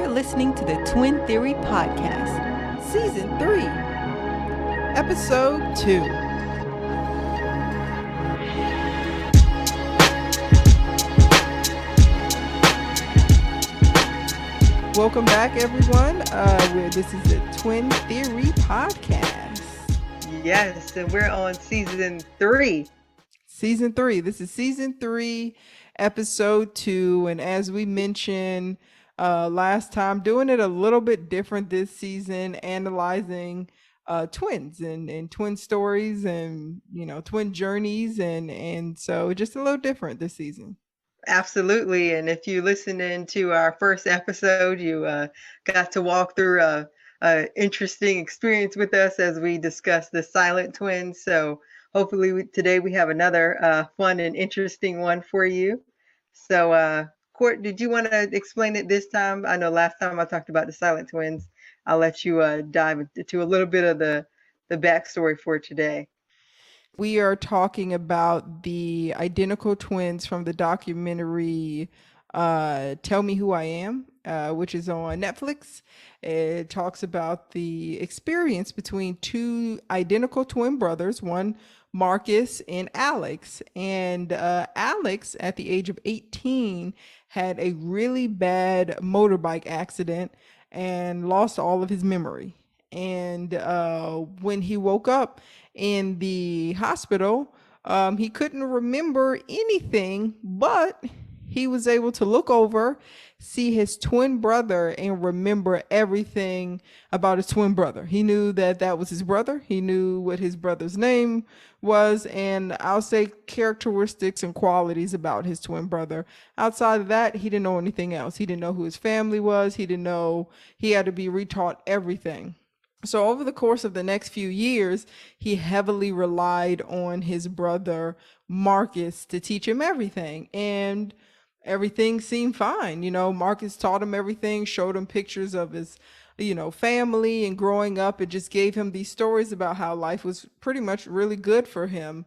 listening to the Twin Theory Podcast, Season 3, Episode 2. Welcome back, everyone. This is the Twin Theory Podcast. Yes, and we're on Season 3. Season 3. This is Season 3, Episode 2. And as we mentioned last time, doing it a little bit different this season, analyzing twins and twin stories and, twin journeys. And so just a little different this season. Absolutely. And if you listened into our first episode, you got to walk through a interesting experience with us as we discussed the silent twins. So hopefully today we have another fun and interesting one for you. So Court, did you want to explain it this time? I know last time I talked about the silent twins. I'll let you dive into a little bit of the backstory for today. We are talking about the identical twins from the documentary Tell Me Who I Am, which is on Netflix. It talks about the experience between two identical twin brothers, one Marcus and Alex. And Alex, at the age of 18, had a really bad motorbike accident and lost all of his memory. And when he woke up in the hospital, he couldn't remember anything, but he was able to look over, see his twin brother, and remember everything about his twin brother. He knew that that was his brother. He knew what his brother's name was, and I'll say characteristics and qualities about his twin brother. Outside of that, he didn't know anything else. He didn't know who his family was. He didn't know. He had to be retaught everything. So over the course of the next few years, he heavily relied on his brother Marcus to teach him everything. And everything seemed fine. Marcus taught him everything, showed him pictures of his, family and growing up. It just gave him these stories about how life was pretty much really good for him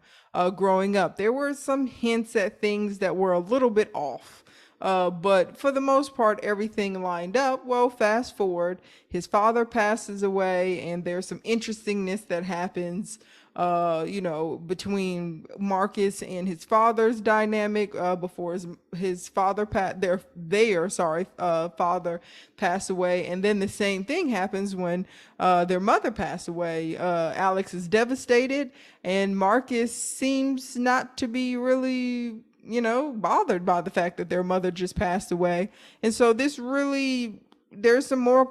growing up. There were some hints at things that were a little bit off. But for the most part, everything lined up. Well, fast forward, his father passes away, and there's some interestingness that happens, between Marcus and his father's dynamic before his father father passed away, and then the same thing happens when their mother passed away. Alex is devastated, and Marcus seems not to be really bothered by the fact that their mother just passed away. And so there's some more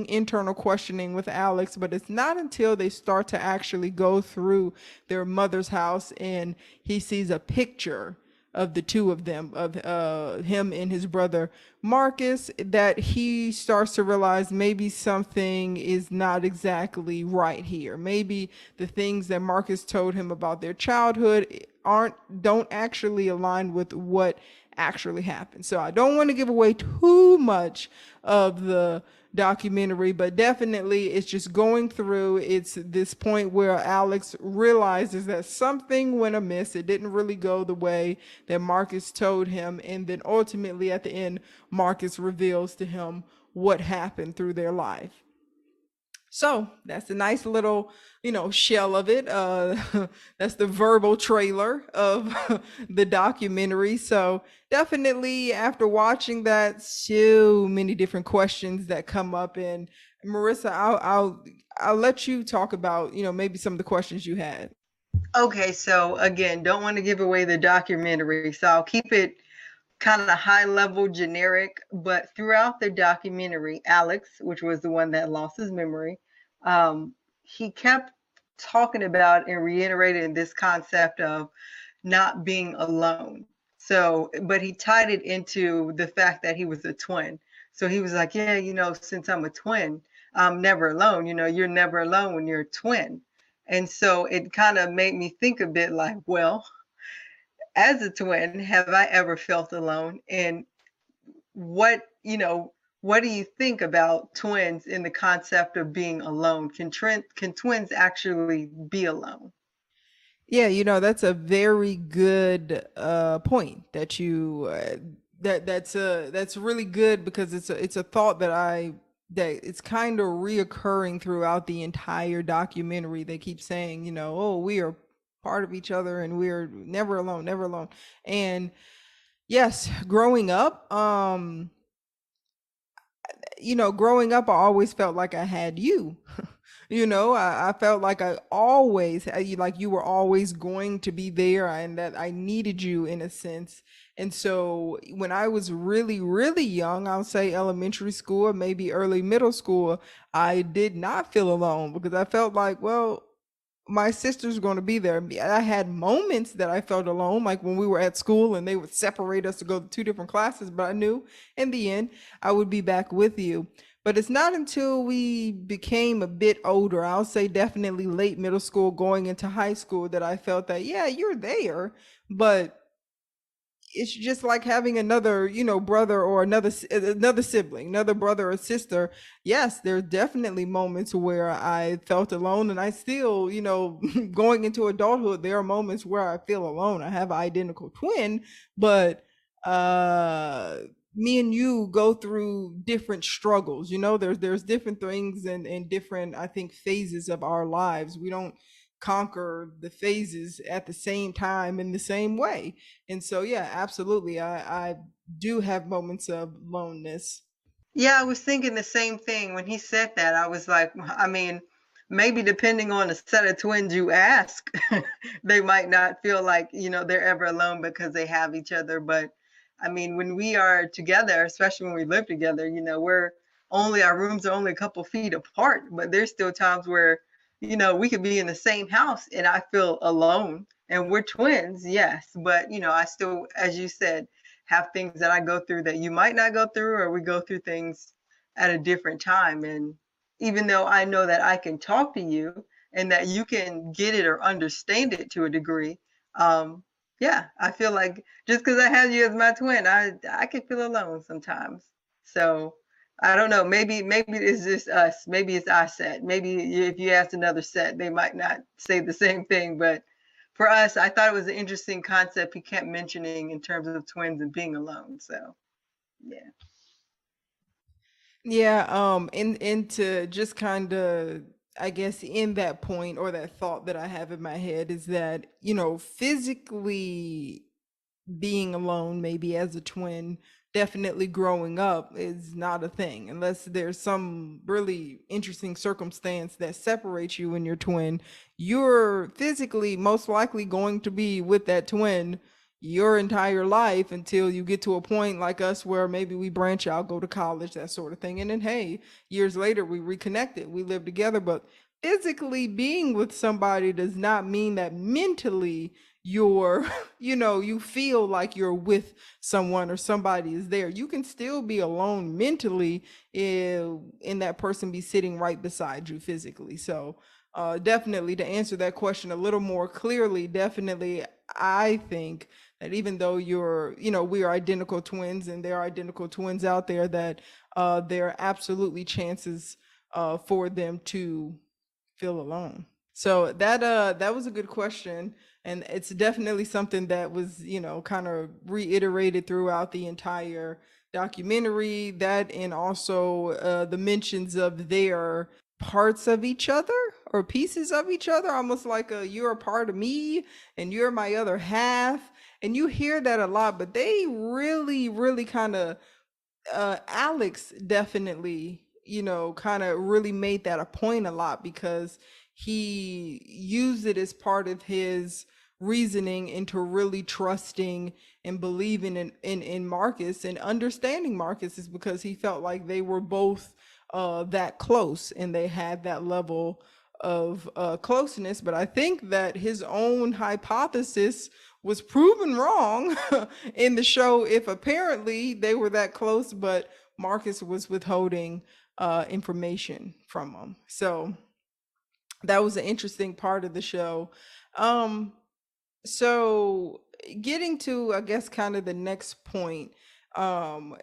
internal questioning with Alex, but it's not until they start to actually go through their mother's house and he sees a picture of the two of them, of him and his brother Marcus, that he starts to realize maybe something is not exactly right here. Maybe the things that Marcus told him about their childhood don't actually align with what actually happened. So I don't want to give away too much of the documentary, but definitely it's just going through. It's this point where Alex realizes that something went amiss. It didn't really go the way that Marcus told him. And then ultimately at the end, Marcus reveals to him what happened through their life. So that's a nice little, shell of it. That's the verbal trailer of the documentary. So definitely after watching that, so many different questions that come up. And Marissa, I'll let you talk about, maybe some of the questions you had. Okay, so again, don't want to give away the documentary, so I'll keep it kind of high level generic. But throughout the documentary, Alex, which was the one that lost his memory, he kept talking about and reiterating this concept of not being alone. So, but he tied it into the fact that he was a twin. So he was like, yeah, since I'm a twin, I'm never alone. You're never alone when you're a twin. And so it kind of made me think a bit like, well, as a twin, have I ever felt alone? And what do you think about twins in the concept of being alone? Can twins actually be alone? Yeah, that's a very good point that you that's really good, because it's a thought that it's kind of reoccurring throughout the entire documentary. They keep saying, oh, we are part of each other and we're never alone, never alone. And yes, growing up, growing up, I always felt like I had you. I felt like I always, like you were always going to be there, and that I needed you in a sense. And so when I was really, really young, I'll say elementary school, maybe early middle school, I did not feel alone, because I felt like, well, my sister's going to be there. I had moments that I felt alone, like when we were at school and they would separate us to go to two different classes, but I knew in the end I would be back with you. But it's not until we became a bit older, I'll say definitely late middle school, going into high school, that I felt that, yeah, you're there, but it's just like having another, brother, or another sibling, another brother or sister. Yes, there's definitely moments where I felt alone, and I still, going into adulthood, there are moments where I feel alone. I have an identical twin, but me and you go through different struggles. There's different things and different, I think, phases of our lives. We don't conquer the phases at the same time in the same way. And so, yeah, absolutely. I do have moments of aloneness. Yeah, I was thinking the same thing when he said that. I was like, I mean, maybe depending on the set of twins you ask, they might not feel like, they're ever alone because they have each other. But I mean, when we are together, especially when we live together, our rooms are only a couple feet apart, but there's still times where, we could be in the same house and I feel alone. And we're twins, yes. But, I still, as you said, have things that I go through that you might not go through, or we go through things at a different time. And even though I know that I can talk to you and that you can get it or understand it to a degree, yeah, I feel like just because I have you as my twin, I can feel alone sometimes. So I don't know. Maybe it's just us. Maybe it's our set. Maybe if you asked another set, they might not say the same thing. But for us, I thought it was an interesting concept he kept mentioning in terms of twins and being alone. So yeah. Yeah, and to just kind of, I guess, in that point, or that thought that I have in my head, is that, physically being alone, maybe as a twin, definitely growing up is not a thing unless there's some really interesting circumstance that separates you and your twin. You're physically most likely going to be with that twin your entire life, until you get to a point like us where maybe we branch out, go to college, that sort of thing, and then, hey, years later we reconnected, we live together. But physically being with somebody does not mean that mentally you're you feel like you're with someone or somebody is there. You can still be alone mentally if, and that person be sitting right beside you physically. So definitely, to answer that question a little more clearly, definitely, I think that even though we are identical twins, and there are identical twins out there, that there are absolutely chances for them to feel alone. So that was a good question, and it's definitely something that was, kind of reiterated throughout the entire documentary. That, and also the mentions of their parts of each other, or pieces of each other, almost like you're a part of me and you're my other half. And you hear that a lot, but they really, really kind of, Alex definitely, kind of really made that a point a lot, because he used it as part of his reasoning into really trusting and believing in Marcus and understanding Marcus, is because he felt like they were both that close and they had that level of closeness. But I think that his own hypothesis was proven wrong in the show, if apparently they were that close, but Marcus was withholding information from him. So that was an interesting part of the show. Um, so getting to, I guess, kind of the next point. Um,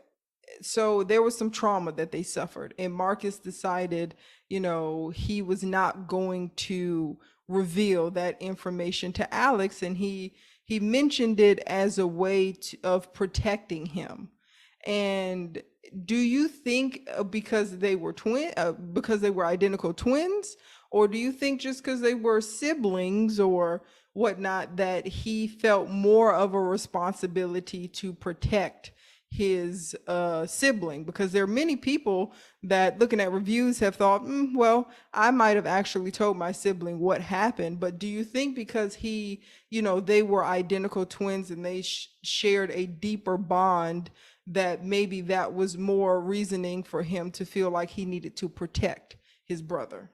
so there was some trauma that they suffered, and Marcus decided, he was not going to reveal that information to Alex, and he he mentioned it as a way of protecting him. And do you think because they were because they were identical twins, or do you think just because they were siblings or whatnot, that he felt more of a responsibility to protect his sibling? Because there are many people that, looking at reviews, have thought, well, I might have actually told my sibling what happened. But do you think because they were identical twins and they shared a deeper bond, that maybe that was more reasoning for him to feel like he needed to protect his brother?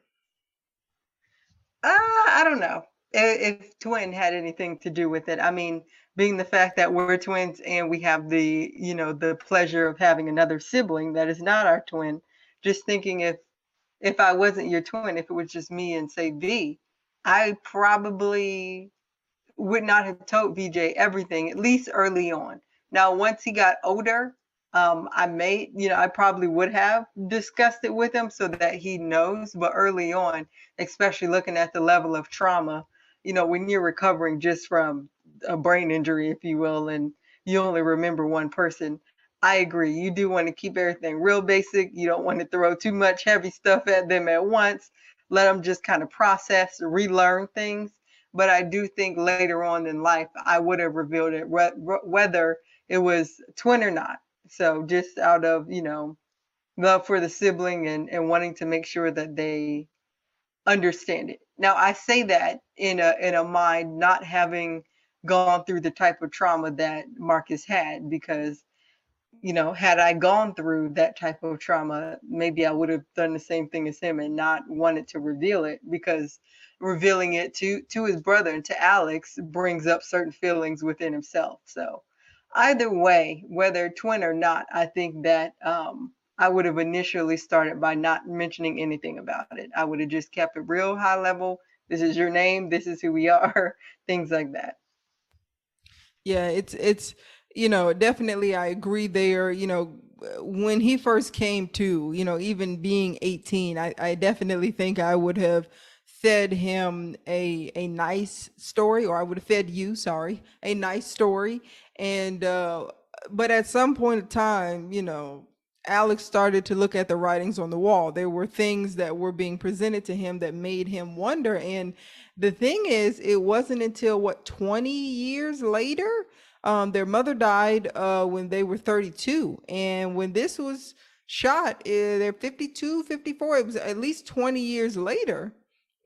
I don't know if twin had anything to do with it. I mean, being the fact that we're twins and we have the pleasure of having another sibling that is not our twin. Just thinking if I wasn't your twin, if it was just me and say V, I probably would not have told VJ everything, at least early on. Now, once he got older, I probably would have discussed it with him so that he knows. But early on, especially looking at the level of trauma, when you're recovering just from a brain injury, if you will, and you only remember one person, I agree. You do want to keep everything real basic. You don't want to throw too much heavy stuff at them at once. Let them just kind of process, relearn things. But I do think later on in life, I would have revealed it, whether it was twin or not. So just out of, love for the sibling and wanting to make sure that they understand it. Now, I say that in a mind not having gone through the type of trauma that Marcus had, because had I gone through that type of trauma, maybe I would have done the same thing as him and not wanted to reveal it, because revealing it to his brother and to Alex brings up certain feelings within himself. So either way, whether twin or not, I think that I would have initially started by not mentioning anything about it. I would have just kept it real high level. This is your name. This is who we are. Things like that. Yeah, it's definitely I agree there. When he first came to, even being 18, I definitely think I would have fed him a nice story, or I would have fed you, sorry, a nice story. And but at some point in time, Alex started to look at the writings on the wall. There were things that were being presented to him that made him wonder. And the thing is, it wasn't until 20 years later, their mother died when they were 32. And when this was shot, they're 52, 54. It was at least 20 years later.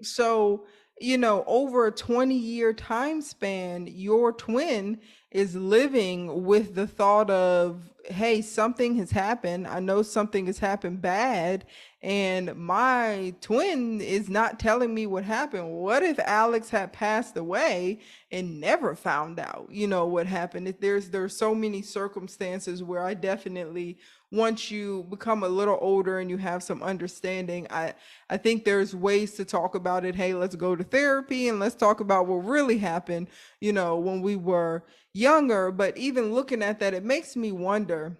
So, over a 20-year time span, your twin is living with the thought of, hey, something has happened. I know something has happened bad, and my twin is not telling me what happened. What if Alex had passed away and never found out, what happened? There's so many circumstances where I definitely, once you become a little older and you have some understanding, I think there's ways to talk about it. Hey, let's go to therapy and let's talk about what really happened, when we were younger. But even looking at that, it makes me wonder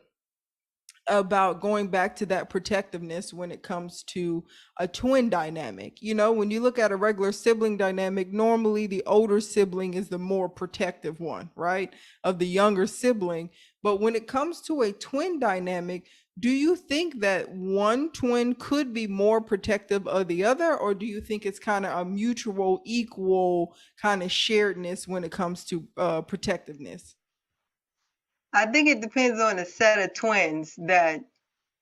about going back to that protectiveness when it comes to a twin dynamic. When you look at a regular sibling dynamic, normally the older sibling is the more protective one, right? Of the younger sibling. But when it comes to a twin dynamic, do you think that one twin could be more protective of the other, or do you think it's kind of a mutual, equal kind of sharedness when it comes to protectiveness? I think it depends on the set of twins that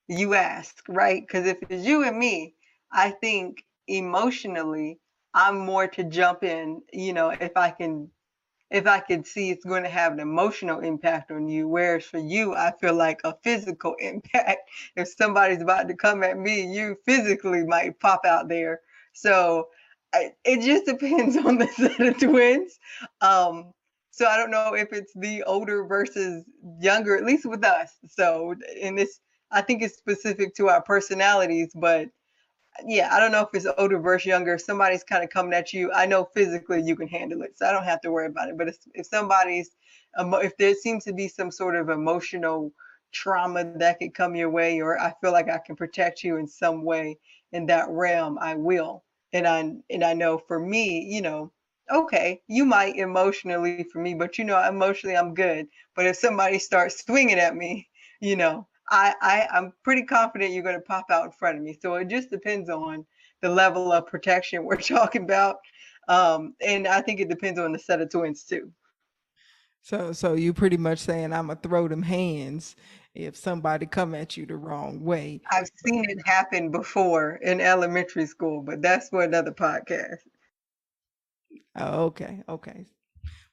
you ask, right? Because if it's you and me, I think emotionally, I'm more to jump in, if I could see it's going to have an emotional impact on you. Whereas for you, I feel like a physical impact. If somebody's about to come at me, you physically might pop out there. So it just depends on the set of twins. Um, so I don't know if it's the older versus younger, at least with us. So in this, I think it's specific to our personalities, but yeah, I don't know if it's older versus younger. If somebody's kind of coming at you, I know physically you can handle it, so I don't have to worry about it. But if somebody's, if there seems to be some sort of emotional trauma that could come your way, or I feel like I can protect you in some way in that realm, I will. And I know for me, okay, you might emotionally for me, but emotionally I'm good. But if somebody starts swinging at me, I'm pretty confident you're going to pop out in front of me. So it just depends on the level of protection we're talking about. And I think it depends on the set of twins too. So you pretty much saying I'ma throw them hands if somebody come at you the wrong way. I've seen it happen before in elementary school, but that's for another podcast. Oh, okay, okay.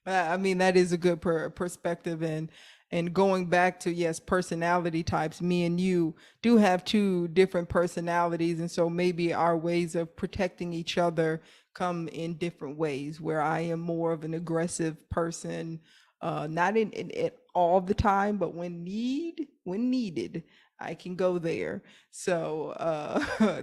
I mean, that is a good perspective, and going back to, yes, personality types. Me and you do have two different personalities, and so maybe our ways of protecting each other come in different ways. Where I am more of an aggressive person, not in it all the time, but when needed, I can go there. So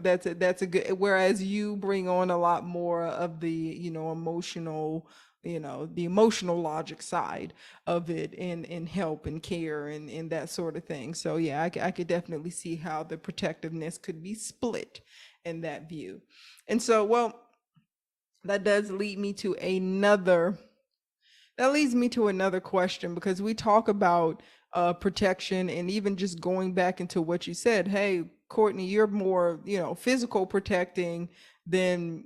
that's a good. Whereas you bring on a lot more of the emotional, the emotional logic side of it, and help and care and that sort of thing. So yeah, I could definitely see how the protectiveness could be split in that view. And so, well, that does lead me to another that leads me to another question, because we talk about protection, and even just going back into what you said. Hey, Courtney, you're more, physical protecting than,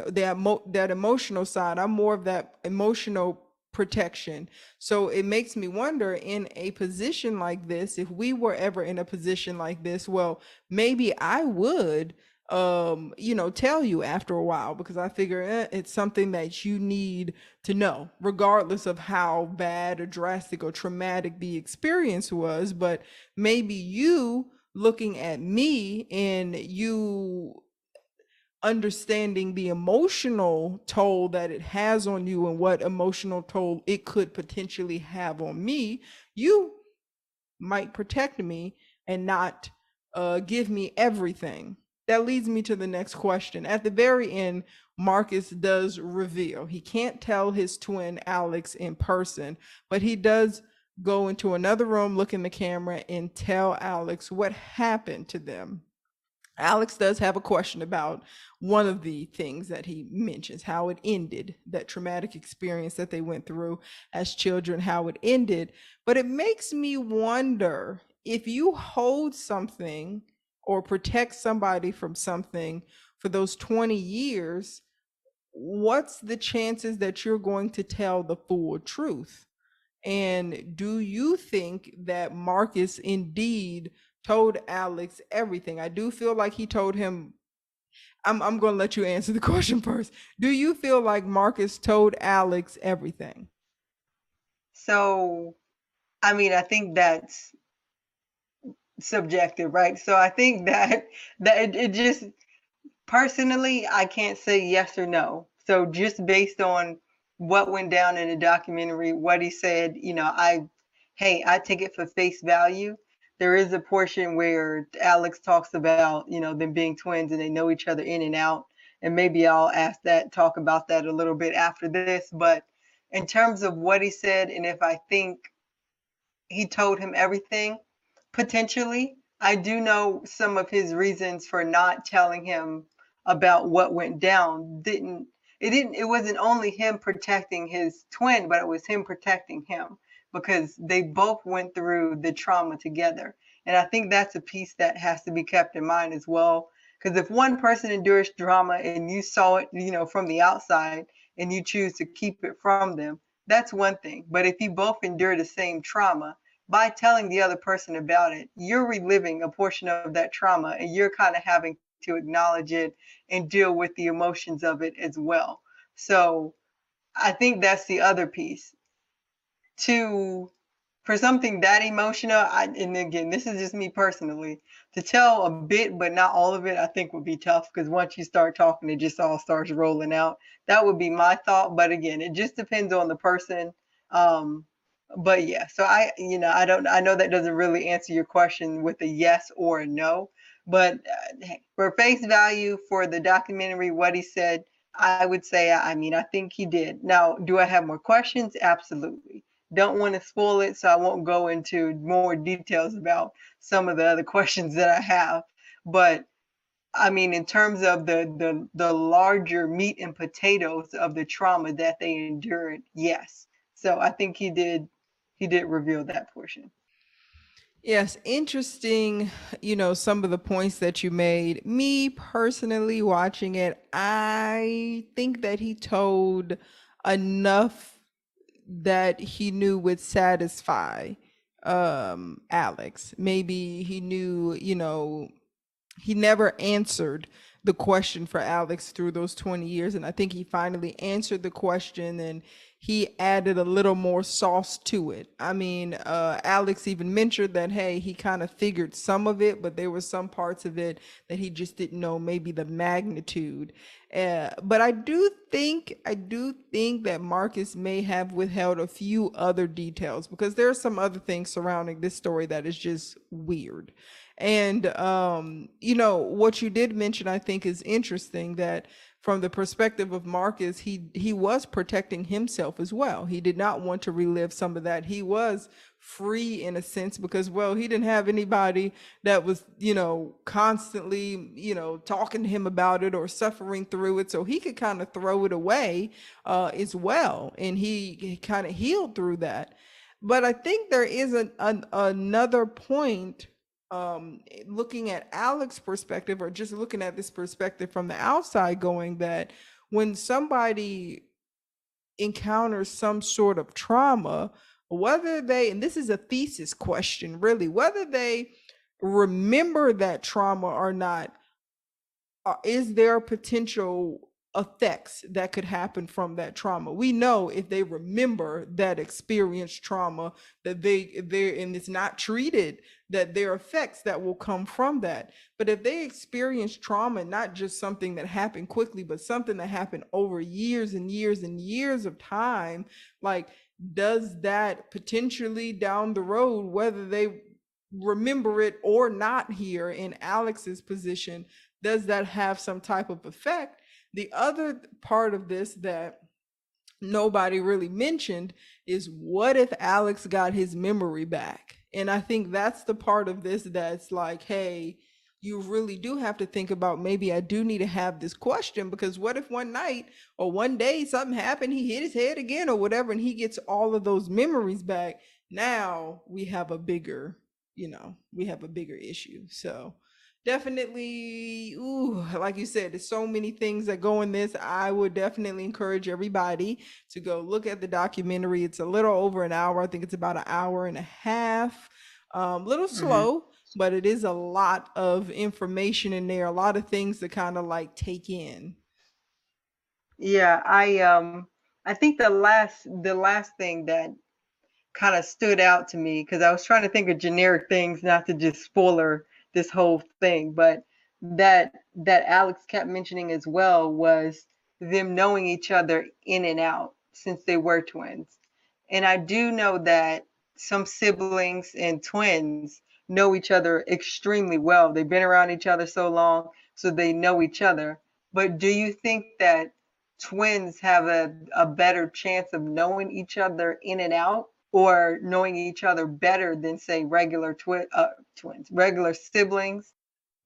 that emotional side. I'm more of that emotional protection. So it makes me wonder, in a position like this, if we were ever in a position like this, well, maybe I would tell you after a while, because I figure it's something that you need to know, regardless of how bad or drastic or traumatic the experience was. But maybe you looking at me and you understanding the emotional toll that it has on you and what emotional toll it could potentially have on me, you might protect me and not give me everything. That leads me to the next question. At the very end, Marcus does reveal he can't tell his twin Alex in person, but he does go into another room, look in the camera, and tell Alex what happened to them. Alex does have a question about one of the things that he mentions, how it ended, that traumatic experience that they went through as children, how it ended. But it makes me wonder, if you hold something or protect somebody from something for those 20 years, what's the chances that you're going to tell the full truth? And do you think that Marcus indeed told Alex everything? I do feel like he told him. I'm going to let you answer the question first. Do you feel like Marcus told Alex everything? So, I mean, I think that's subjective, right? So I think that it just personally, I can't say yes or no. So just based on what went down in the documentary, what he said, I take it for face value. There is a portion where Alex talks about, them being twins and they know each other in and out. And maybe I'll talk about that a little bit after this. But in terms of what he said, and if I think he told him everything, potentially. I do know some of his reasons for not telling him about what went down. It wasn't only him protecting his twin, but it was him protecting him, because they both went through the trauma together. And I think that's a piece that has to be kept in mind as well. Because if one person endures drama and you saw it, from the outside, and you choose to keep it from them, that's one thing. But if you both endure the same trauma, by telling the other person about it, you're reliving a portion of that trauma, and you're kind of having to acknowledge it and deal with the emotions of it as well. So I think that's the other piece. To For something that emotional, and again, this is just me personally, to tell a bit but not all of it, I think would be tough, because once you start talking, it just all starts rolling out. That would be my thought, but again, it just depends on the person. Um, but yeah, so I don't, I know that doesn't really answer your question with a yes or a no, but for face value for the documentary, what he said, I would say, I mean, I think he did. Now, do I have more questions? Absolutely. Don't want to spoil it, so I won't go into more details about some of the other questions that I have. But I mean, in terms of the larger meat and potatoes of the trauma that they endured, yes. So I think he did reveal that portion. Yes, interesting, some of the points that you made. Me personally watching it, I think that he told enough that he knew would satisfy Alex. Maybe he knew, he never answered the question for Alex through those 20 years. And I think he finally answered the question and he added a little more sauce to it. I mean, Alex even mentioned that, hey, he kind of figured some of it, but there were some parts of it that he just didn't know maybe the magnitude. But I do think that Marcus may have withheld a few other details because there are some other things surrounding this story that is just weird. And what you did mention, I think, is interesting that from the perspective of Marcus, he was protecting himself as well. He did not want to relive some of that. He was free in a sense because, well, he didn't have anybody that was, constantly, talking to him about it or suffering through it. So he could kind of throw it away as well. And he kind of healed through that. But I think there is another point, looking at Alex's perspective or just looking at this perspective from the outside, going that when somebody encounters some sort of trauma, whether they, and this is a thesis question really, whether they remember that trauma or not, is there potential effects that could happen from that trauma? We know if they remember that experienced trauma, that they and it's not treated, that there are effects that will come from that. But if they experience trauma, not just something that happened quickly, but something that happened over years and years and years of time, like, does that potentially down the road, whether they remember it or not, here in Alex's position, does that have some type of effect? The other part of this that nobody really mentioned is, what if Alex got his memory back? And I think that's the part of this that's like, hey, you really do have to think about, maybe I do need to have this question, because what if one night or one day something happened, he hit his head again or whatever, and he gets all of those memories back? Now we have a bigger, issue. So definitely, ooh, like you said, there's so many things that go in this. I would definitely encourage everybody to go look at the documentary. It's a little over an hour. I think it's about an hour and a half. Little Hmm. slow, but it is a lot of information in there, a lot of things to kind of like take in. Yeah, I think the last thing that kind of stood out to me, because I was trying to think of generic things, not to just spoiler this whole thing, but that Alex kept mentioning as well was them knowing each other in and out since they were twins. And I do know that some siblings and twins know each other extremely well. They've been around each other so long, so they know each other. But do you think that twins have a better chance of knowing each other in and out, or knowing each other better than, say, regular twins, regular siblings?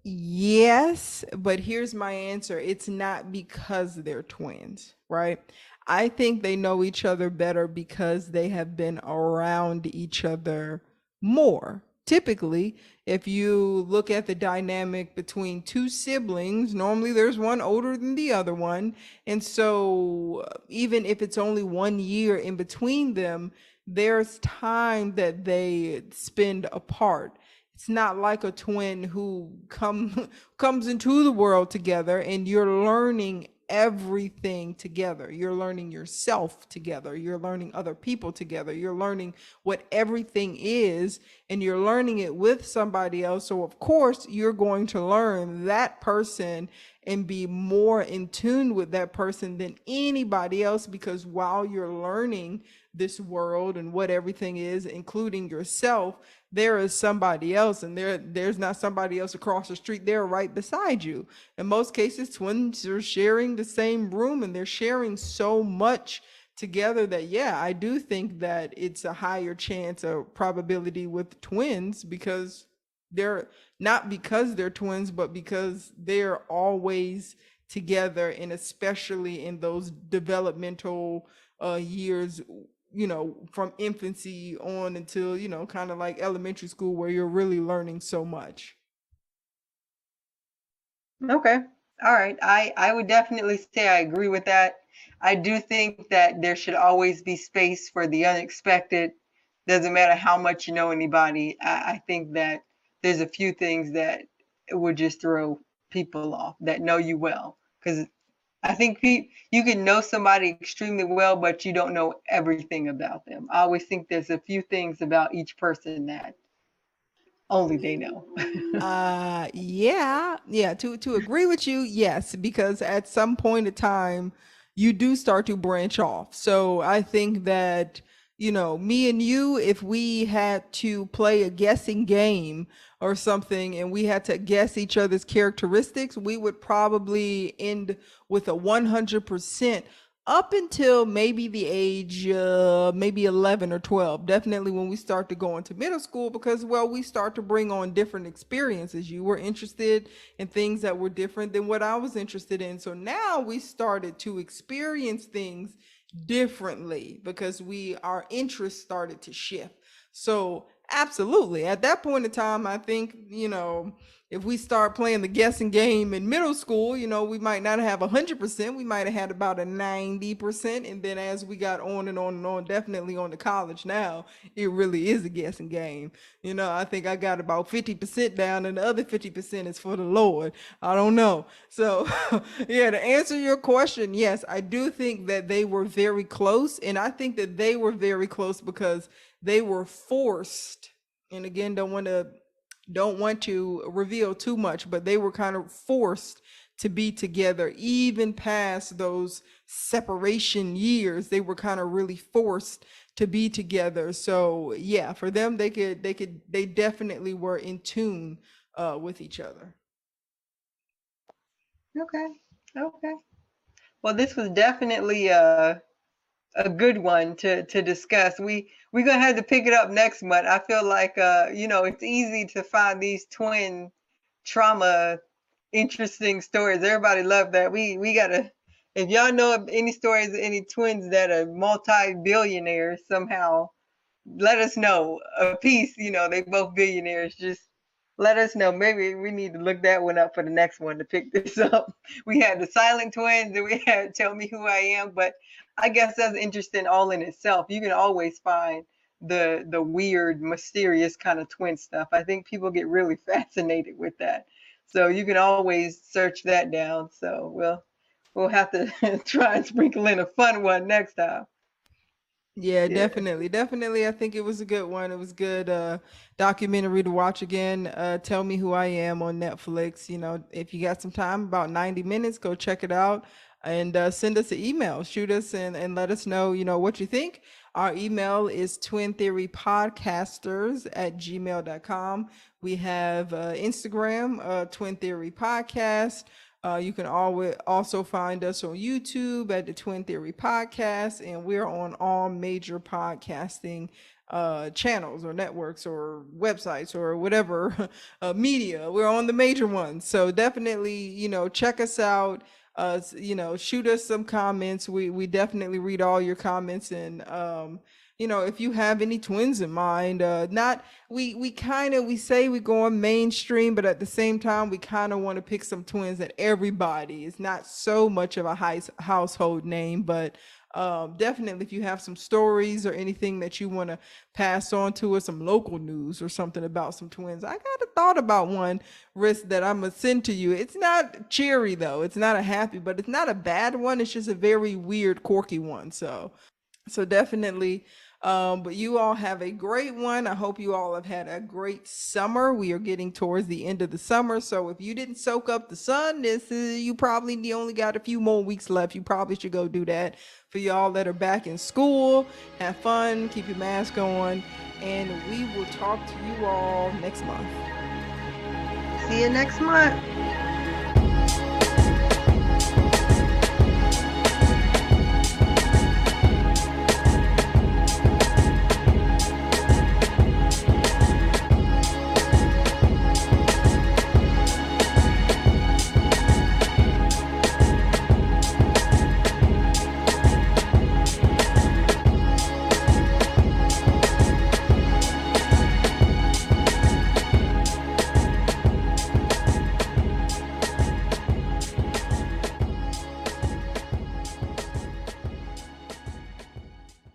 Yes, but here's my answer. It's not because they're twins, right? I think they know each other better because they have been around each other more. Typically, if you look at the dynamic between two siblings, normally there's one older than the other one. And so, even if it's only 1 year in between them, there's time that they spend apart. It's not like a twin who comes into the world together and you're learning everything together. You're learning yourself together. You're learning other people together. You're learning what everything is, and you're learning it with somebody else. So of course, you're going to learn that person and be more in tune with that person than anybody else, because while you're learning this world and what everything is, including yourself, there is somebody else, and there's not somebody else across the street, they're right beside you. In most cases, twins are sharing the same room and they're sharing so much together that, yeah, I do think that it's a higher chance or probability with twins, because they're not because they're twins, but because they're always together, and especially in those developmental years, from infancy on until, kind of like elementary school, where you're really learning so much. Okay. All right. I would definitely say I agree with that. I do think that there should always be space for the unexpected. Doesn't matter how much you know anybody. I think that there's a few things that would just throw people off that know you well. Because I think you can know somebody extremely well, but you don't know everything about them. I always think there's a few things about each person that only they know. Yeah, to agree with you, yes, because at some point in time you do start to branch off. So I think that, me and you, if we had to play a guessing game or something and we had to guess each other's characteristics, we would probably end with a 100% up until maybe the age maybe 11 or 12, definitely when we start to go into middle school, because, well, we start to bring on different experiences. You were interested in things that were different than what I was interested in, so now we started to experience things differently because our interests started to shift. So absolutely, at that point in time, I think, if we start playing the guessing game in middle school, we might not have 100%. We might have had about a 90%. And then as we got on and on and on, definitely on to college now, it really is a guessing game. I think I got about 50% down, and the other 50% is for the Lord. I don't know. So, yeah, to answer your question, yes, I do think that they were very close. And I think that they were very close because they were forced. And again, don't want to reveal too much, but they were kind of forced to be together even past those separation years. They were kind of really forced to be together. So yeah, for them, they definitely were in tune with each other. Okay. Okay. Well, this was definitely a good one to discuss. We're gonna have to pick it up next month. I feel like it's easy to find these twin trauma interesting stories. Everybody love that. We gotta, if y'all know of any stories of any twins that are multi-billionaires somehow, let us know. A piece, they both billionaires. Just let us know. Maybe we need to look that one up for the next one to pick this up. We had the silent twins and we had Tell Me Who I Am, but I guess that's interesting all in itself. You can always find the weird, mysterious kind of twin stuff. I think people get really fascinated with that. So you can always search that down. So we'll have to try and sprinkle in a fun one next time. Yeah, Yeah. definitely. I think it was a good one. It was good documentary to watch again. Tell Me Who I Am on Netflix. If you got some time, about 90 minutes, go check it out, and send us an email. Shoot us and let us know, what you think. Our email is twintheorypodcasters@gmail.com. We have Instagram, Twin Theory Podcast. You can always also find us on YouTube at the Twin Theory Podcast, and we're on all major podcasting channels or networks or websites or whatever media. We're on the major ones, so definitely, check us out. Shoot us some comments. We definitely read all your comments, and if you have any twins in mind, not we say we go on mainstream, but at the same time we kind of want to pick some twins that everybody is not so much of a household name, but definitely if you have some stories or anything that you want to pass on to us, some local news or something about some twins. I got a thought about one, Risk, that I'm gonna send to you. It's not cheery though, it's not a happy, but it's not a bad one. It's just a very weird, quirky one. So definitely. But you all have a great one. I hope you all have had a great summer. We are getting towards the end of the summer. So if you didn't soak up the sun, you probably only got a few more weeks left. You probably should go do that. For y'all that are back in school, have fun, keep your mask on, and we will talk to you all next month. See you next month.